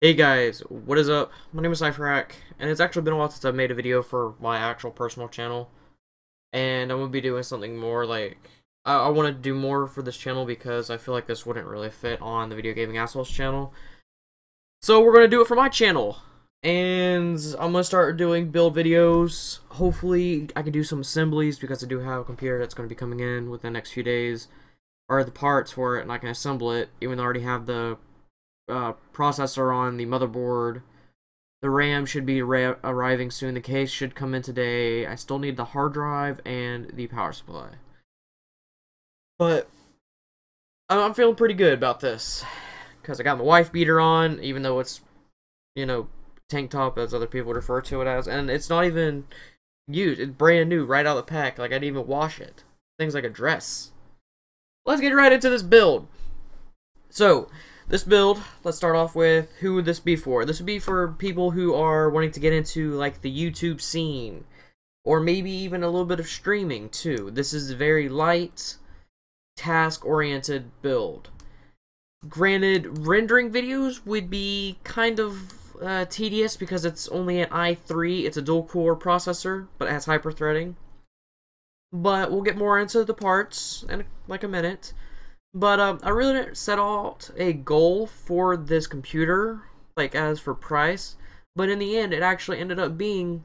Hey guys, what is up? My name is Cypherhack, and it's actually been a while since I've made a video for my actual personal channel, and I'm going to be doing something more like, I want to do more for this channel because I feel like this wouldn't really fit on the Video Gaming Assholes channel. So we're going to do it for my channel, and I'm going to start doing build videos. Hopefully I can do some assemblies because I do have a computer that's going to be coming in within the next few days, or the parts for it, and I can assemble it, even though I already have the processor on the motherboard. The RAM should be arriving soon. The case should come in today. I still need the hard drive and the power supply. But I'm feeling pretty good about this because I got my wife beater on, even though it's, you know, tank top as other people refer to it as, and it's not even used. It's brand new right out of the pack. Like, I didn't even wash it. Things like a dress. Let's get right into this build. So this build, let's start off with, who would this be for? This would be for people who are wanting to get into, like, the YouTube scene, or maybe even a little bit of streaming, too. This is a very light, task-oriented build. Granted, rendering videos would be kind of tedious because it's only an i3, it's a dual-core processor, but it has hyper-threading. But we'll get more into the parts in, like, a minute. But I really didn't set out a goal for this computer, like as for price, but in the end it actually ended up being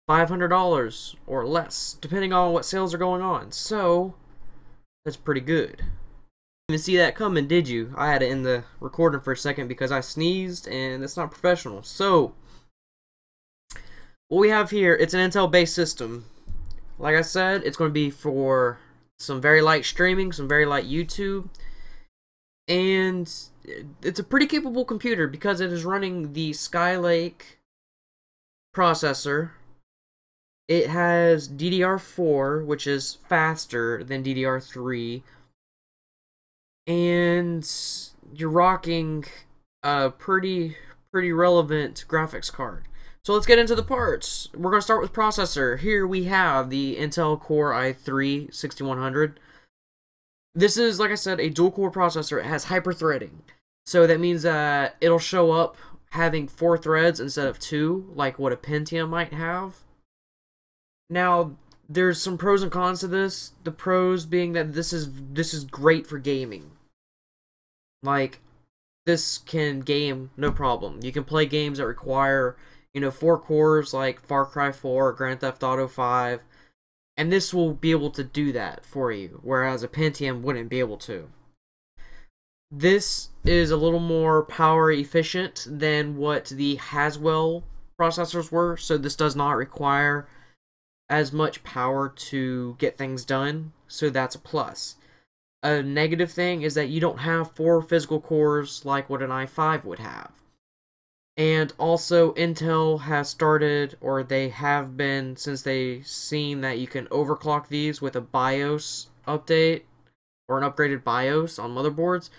$500 or less, depending on what sales are going on. So that's pretty good. Didn't even see that coming, did you? I had to end the recording for a second because I sneezed, and it's not professional. So what we have here, it's an Intel based system. Like I said, it's going to be for some very light streaming, some very light YouTube, and it's a pretty capable computer because it is running the Skylake processor. It has DDR4, which is faster than DDR3, and you're rocking a pretty relevant graphics card. So let's get into the parts. We're going to start with processor. Here we have the Intel Core i3-6100. This is, like I said, a dual-core processor. It has hyper-threading. So that means that it'll show up having 4 threads instead of 2, like what a Pentium might have. Now, there's some pros and cons to this. The pros being that this is great for gaming. Like, this can game no problem. You can play games that require, you know, 4 cores like Far Cry 4, Grand Theft Auto 5, and this will be able to do that for you, whereas a Pentium wouldn't be able to. This is a little more power efficient than what the Haswell processors were, so this does not require as much power to get things done, so that's a plus. A negative thing is that you don't have 4 physical cores like what an i5 would have. And also, Intel has started, or they have been, since they've seen that you can overclock these with a BIOS update, or an upgraded BIOS on motherboards,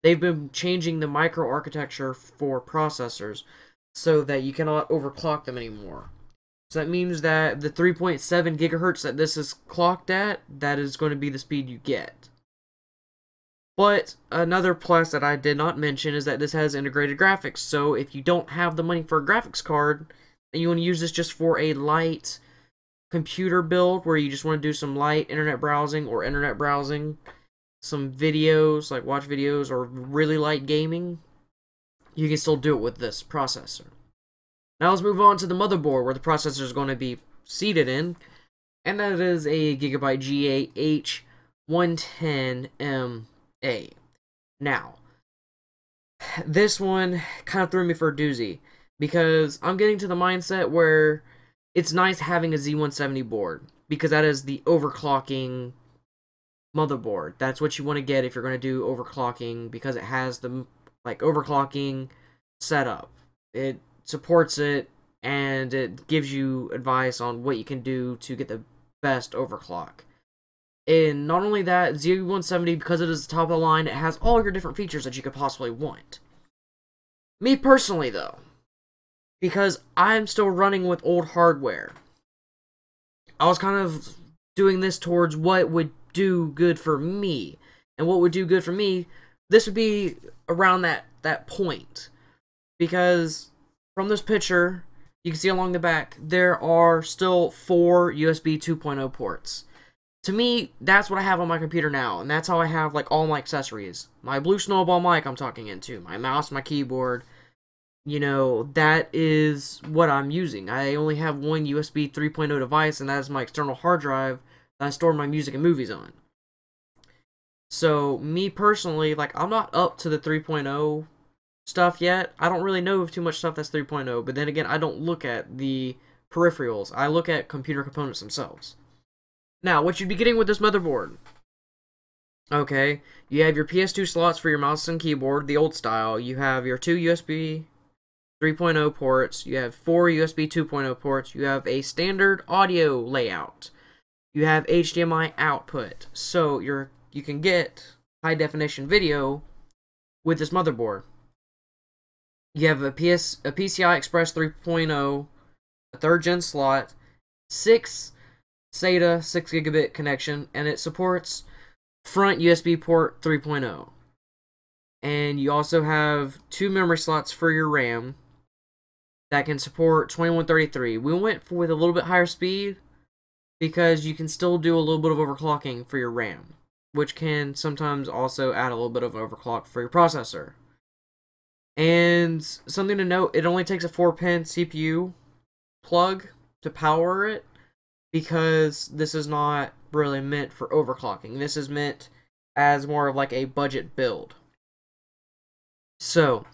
they've been changing the microarchitecture for processors so that you cannot overclock them anymore. So that means that the 3.7 gigahertz that this is clocked at, that is going to be the speed you get. But another plus that I did not mention is that this has integrated graphics. So if you don't have the money for a graphics card, and you want to use this just for a light computer build, where you just want to do some light internet browsing, some videos, like watch videos, or really light gaming, you can still do it with this processor. Now let's move on to the motherboard, where the processor is going to be seated in, and that is a Gigabyte GA H110M. Now, this one kind of threw me for a doozy, because I'm getting to the mindset where it's nice having a Z170 board, because that is the overclocking motherboard. That's what you want to get if you're going to do overclocking, because it has the, like, overclocking setup. It supports it, and it gives you advice on what you can do to get the best overclock. And not only that, Z170, because it is the top of the line, it has all your different features that you could possibly want. Me personally, though, because I'm still running with old hardware, I was kind of doing this towards what would do good for me. And what would do good for me, this would be around that point. because from this picture, you can see along the back, there are still 4 USB 2.0 ports. To me, that's what I have on my computer now, and that's how I have like all my accessories. My Blue Snowball mic I'm talking into, my mouse, my keyboard. You know, that is what I'm using. I only have one USB 3.0 device, and that is my external hard drive that I store my music and movies on. So, me personally, like, I'm not up to the 3.0 stuff yet. I don't really know of too much stuff that's 3.0, but then again, I don't look at the peripherals. I look at computer components themselves. Now, what you'd be getting with this motherboard. Okay, you have your PS2 slots for your mouse and keyboard, the old style. You have your 2 USB 3.0 ports. You have 4 USB 2.0 ports. You have a standard audio layout. You have HDMI output. So you can get high definition video with this motherboard. You have a PCI Express 3.0, a 3rd gen slot, 6 SATA 6 gigabit connection, and it supports front USB port 3.0. And you also have 2 memory slots for your RAM that can support 2133. We went with a little bit higher speed because you can still do a little bit of overclocking for your RAM, which can sometimes also add a little bit of overclock for your processor. And something to note, it only takes a 4-pin CPU plug to power it, because this is not really meant for overclocking. This is meant as more of like a budget build. So,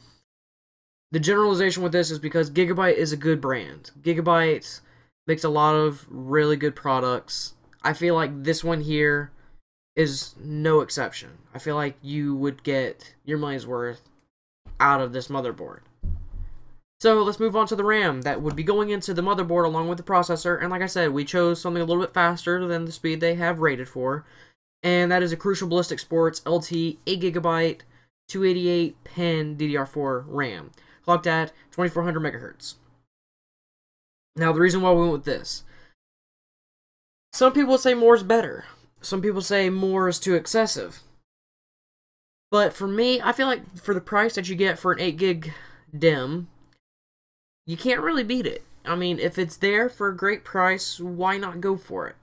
the generalization with this is because Gigabyte is a good brand. Gigabyte makes a lot of really good products. I feel like this one here is no exception. I feel like you would get your money's worth out of this motherboard. So let's move on to the RAM that would be going into the motherboard along with the processor. And like I said, we chose something a little bit faster than the speed they have rated for. And that is a Crucial Ballistic Sports LT 8GB 288 pin DDR4 RAM, clocked at 2400 megahertz. Now, the reason why we went with this. Some people say more is better. Some people say more is too excessive. But for me, I feel like for the price that you get for an 8 gig DIMM, you can't really beat it. I mean, if it's there for a great price, why not go for it?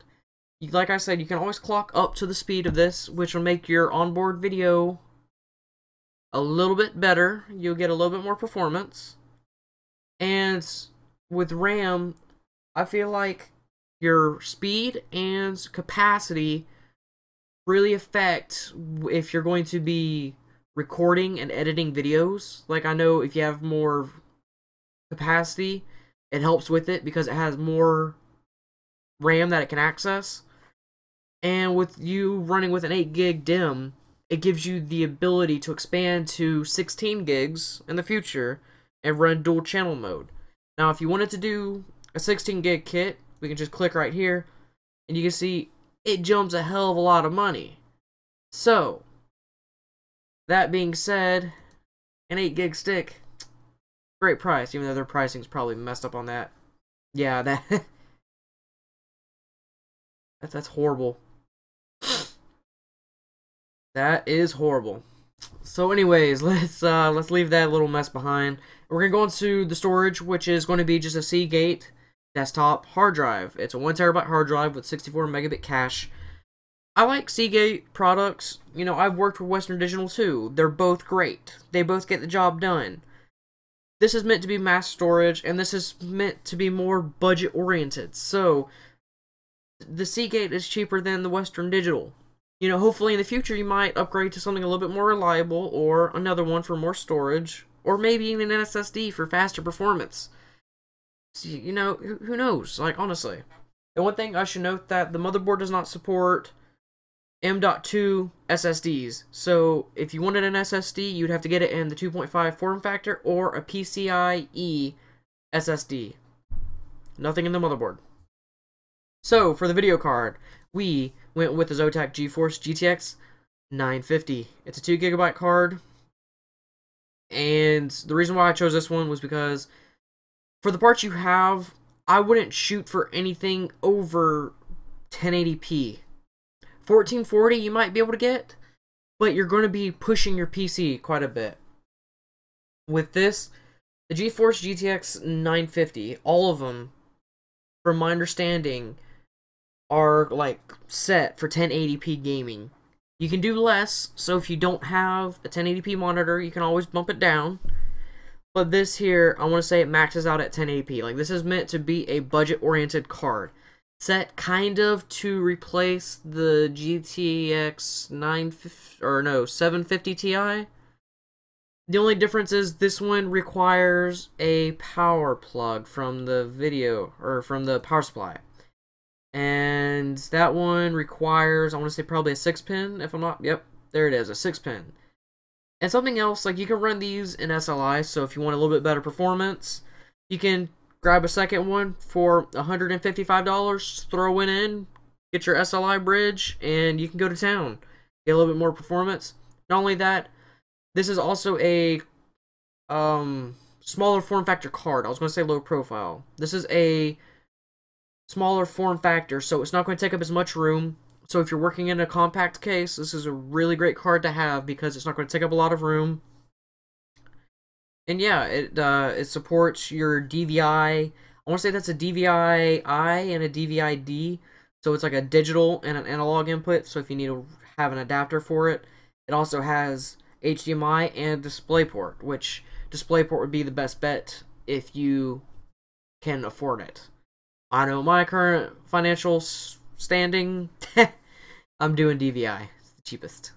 Like I said, you can always clock up to the speed of this, which will make your onboard video a little bit better. You'll get a little bit more performance. And with RAM, I feel like your speed and capacity really affect if you're going to be recording and editing videos. Like, I know if you have more capacity, it helps with it because it has more RAM that it can access. And with you running with an 8 gig DIMM, it gives you the ability to expand to 16 gigs in the future and run dual channel mode. Now, if you wanted to do a 16 gig kit, we can just click right here, and you can see it jumps a hell of a lot of money. So, that being said, an 8 gig stick, great price, even though their pricing's probably messed up on that. Yeah, that's horrible. That is horrible. So anyways, let's leave that little mess behind. We're going to go into the storage, which is going to be just a Seagate desktop hard drive. It's a 1TB hard drive with 64 megabit cache. I like Seagate products. You know, I've worked with Western Digital too. They're both great. They both get the job done. This is meant to be mass storage, and this is meant to be more budget oriented. So, the Seagate is cheaper than the Western Digital. You know, hopefully in the future you might upgrade to something a little bit more reliable, or another one for more storage, or maybe even an SSD for faster performance. So, you know, who knows? Like, honestly. And one thing I should note that the motherboard does not support M.2 SSDs. So, if you wanted an SSD, you'd have to get it in the 2.5 form factor or a PCIe SSD. Nothing in the motherboard. So, for the video card, we went with the Zotac GeForce GTX 950. It's a 2 gigabyte card. And the reason why I chose this one was because for the parts you have, I wouldn't shoot for anything over 1080p. 1440 you might be able to get, but you're going to be pushing your PC quite a bit. With this, The GeForce GTX 950, all of them, from my understanding, are like set for 1080p gaming. You can do less, so if you don't have a 1080p monitor, you can always bump it down. But this here, I want to say it maxes out at 1080p. Like, this is meant to be a budget-oriented card. Set kind of to replace the GTX 750 Ti. The only difference is this one requires a power plug from the video, or from the power supply. And that one requires, I want to say probably a 6-pin, if I'm not, yep, there it is, a 6-pin. And something else, like you can run these in SLI, so if you want a little bit better performance, you can grab a second one for $155, throw it in, get your SLI bridge, and you can go to town. Get a little bit more performance. Not only that, this is also a smaller form factor card. I was going to say low profile. This is a smaller form factor, so it's not going to take up as much room. So if you're working in a compact case, this is a really great card to have because it's not going to take up a lot of room. And yeah, it supports your DVI. I want to say that's a DVI-I and a DVI-D. So it's like a digital and an analog input. So if you need to have an adapter for it, it also has HDMI and DisplayPort, which DisplayPort would be the best bet if you can afford it. I know my current financial standing, I'm doing DVI. It's the cheapest.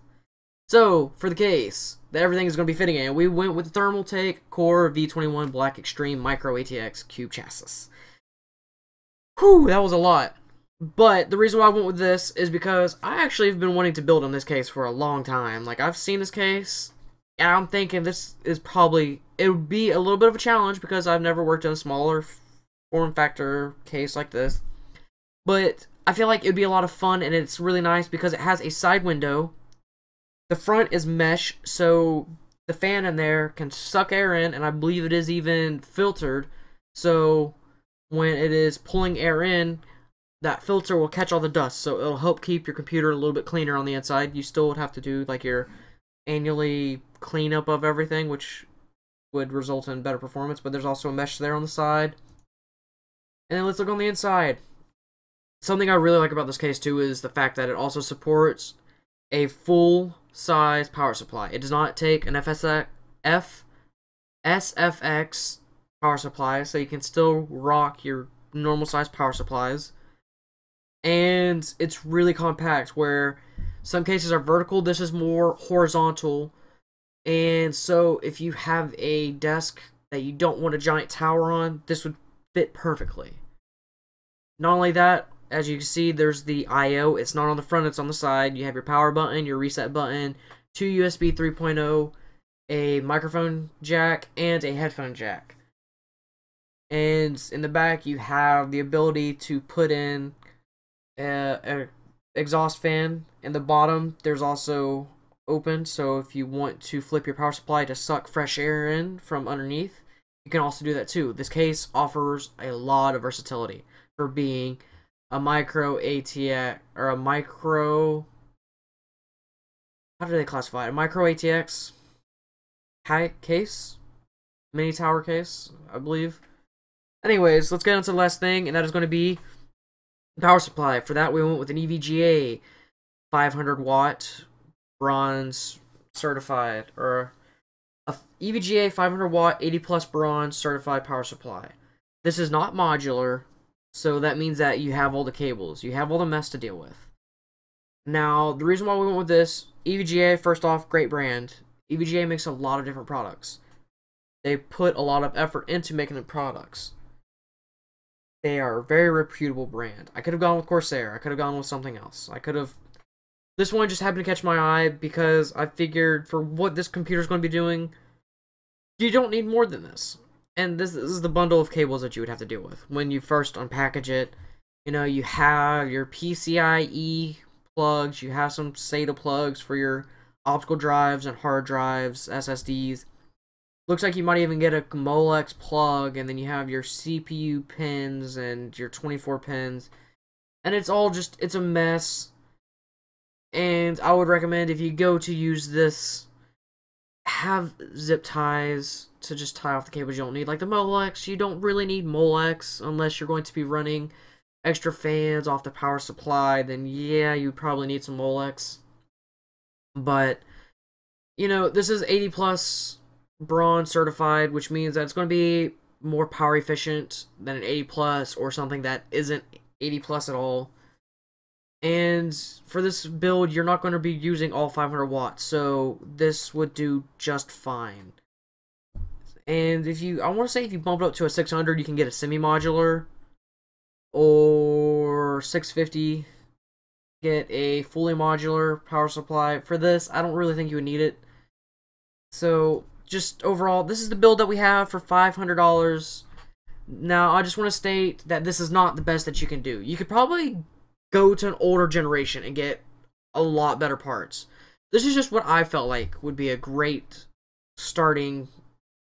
So, for the case that everything is going to be fitting in, we went with the Thermaltake Core V21 Black Extreme Micro ATX Cube Chassis. Whew, that was a lot. But the reason why I went with this is because I actually have been wanting to build on this case for a long time. Like, I've seen this case, and I'm thinking this is probably, it would be a little bit of a challenge because I've never worked in a smaller form factor case like this. But I feel like it would be a lot of fun, and it's really nice because it has a side window. The front is mesh, so the fan in there can suck air in, and I believe it is even filtered. So when it is pulling air in, that filter will catch all the dust, so it'll help keep your computer a little bit cleaner on the inside. You still would have to do like your annually cleanup of everything, which would result in better performance, but there's also a mesh there on the side. And then let's look on the inside. Something I really like about this case too is the fact that it also supports a full-size power supply. It does not take an SFX power supply, so you can still rock your normal size power supplies. And it's really compact, where some cases are vertical, this is more horizontal. And so if you have a desk that you don't want a giant tower on, this would fit perfectly. Not only that, as you can see, there's the I/O. It's not on the front, it's on the side. You have your power button, your reset button, 2 USB 3.0, a microphone jack, and a headphone jack. And in the back, you have the ability to put in an exhaust fan. In the bottom, there's also open, so if you want to flip your power supply to suck fresh air in from underneath, you can also do that too. This case offers a lot of versatility for being a micro ATX, or a micro, how do they classify it? A micro ATX case? Mini tower case, I believe. Anyways, let's get into the last thing, and that is going to be power supply. For that, we went with an EVGA 500 watt bronze certified, or a EVGA 500 watt 80 plus bronze certified power supply. This is not modular, so that means that you have all the cables, you have all the mess to deal with. Now, the reason why we went with this, EVGA, first off, great brand. EVGA makes a lot of different products. They put a lot of effort into making the products. They are a very reputable brand. I could have gone with Corsair. I could have gone with something else. I could have... This one just happened to catch my eye because I figured for what this computer is going to be doing, you don't need more than this. And this is the bundle of cables that you would have to deal with when you first unpackage it. You know, you have your PCIe plugs, you have some SATA plugs for your optical drives and hard drives, SSDs. Looks like you might even get a Molex plug, and then you have your CPU pins and your 24 pins. And it's all just, it's a mess. And I would recommend, if you go to use this have zip ties to just tie off the cables you don't need. Like the Molex, you don't really need Molex unless you're going to be running extra fans off the power supply. Then yeah, you probably need some Molex. But, you know, this is 80 plus bronze certified, which means that it's going to be more power efficient than an 80 plus or something that isn't 80 plus at all. And for this build, you're not going to be using all 500 watts, so this would do just fine. And if you, I want to say if you bump it up to a 600, you can get a semi-modular, or 650, get a fully modular power supply. For this, I don't really think you would need it. So, just overall, this is the build that we have for $500. Now, I just want to state that this is not the best that you can do. You could probably go to an older generation and get a lot better parts. This is just what I felt like would be a great starting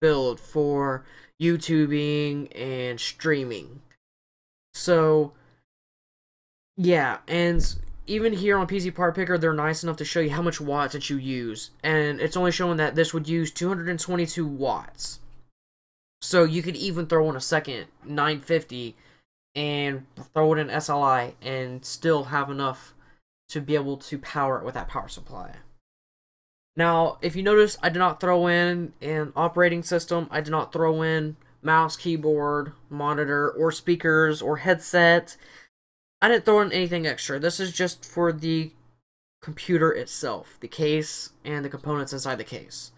build for YouTubing and streaming. So, yeah, and even here on PC Part Picker, they're nice enough to show you how much watts that you use. And it's only showing that this would use 222 watts. So you could even throw in a second 950 and throw it in SLI and still have enough to be able to power it with that power supply. Now, if you notice, I did not throw in an operating system. I did not throw in mouse, keyboard, monitor, or speakers, or headset. I didn't throw in anything extra. This is just for the computer itself, the case, and the components inside the case.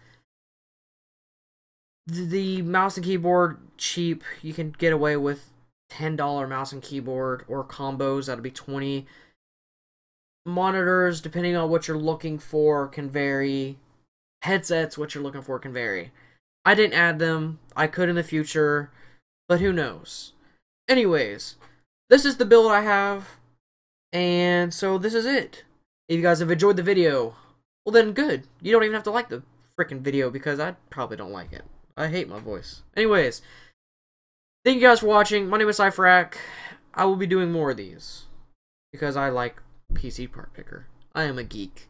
The mouse and keyboard, cheap. You can get away with $10 mouse and keyboard, or combos, that'll be 20. Monitors, depending on what you're looking for, can vary. Headsets, what you're looking for, can vary. I didn't add them. I could in the future, but who knows. Anyways, this is the build I have, and so this is it. If you guys have enjoyed the video, well then good. You don't even have to like the freaking video, because I probably don't like it. I hate my voice. Anyways, thank you guys for watching. My name is Cypherack. I will be doing more of these because I like PC Part Picker. I am a geek.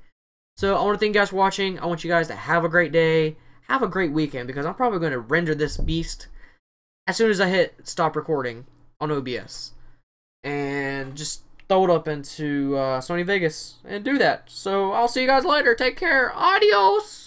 So I want to thank you guys for watching. I want you guys to have a great day. Have a great weekend, because I'm probably going to render this beast as soon as I hit stop recording on OBS. And just throw it up into Sony Vegas and do that. So I'll see you guys later. Take care. Adios.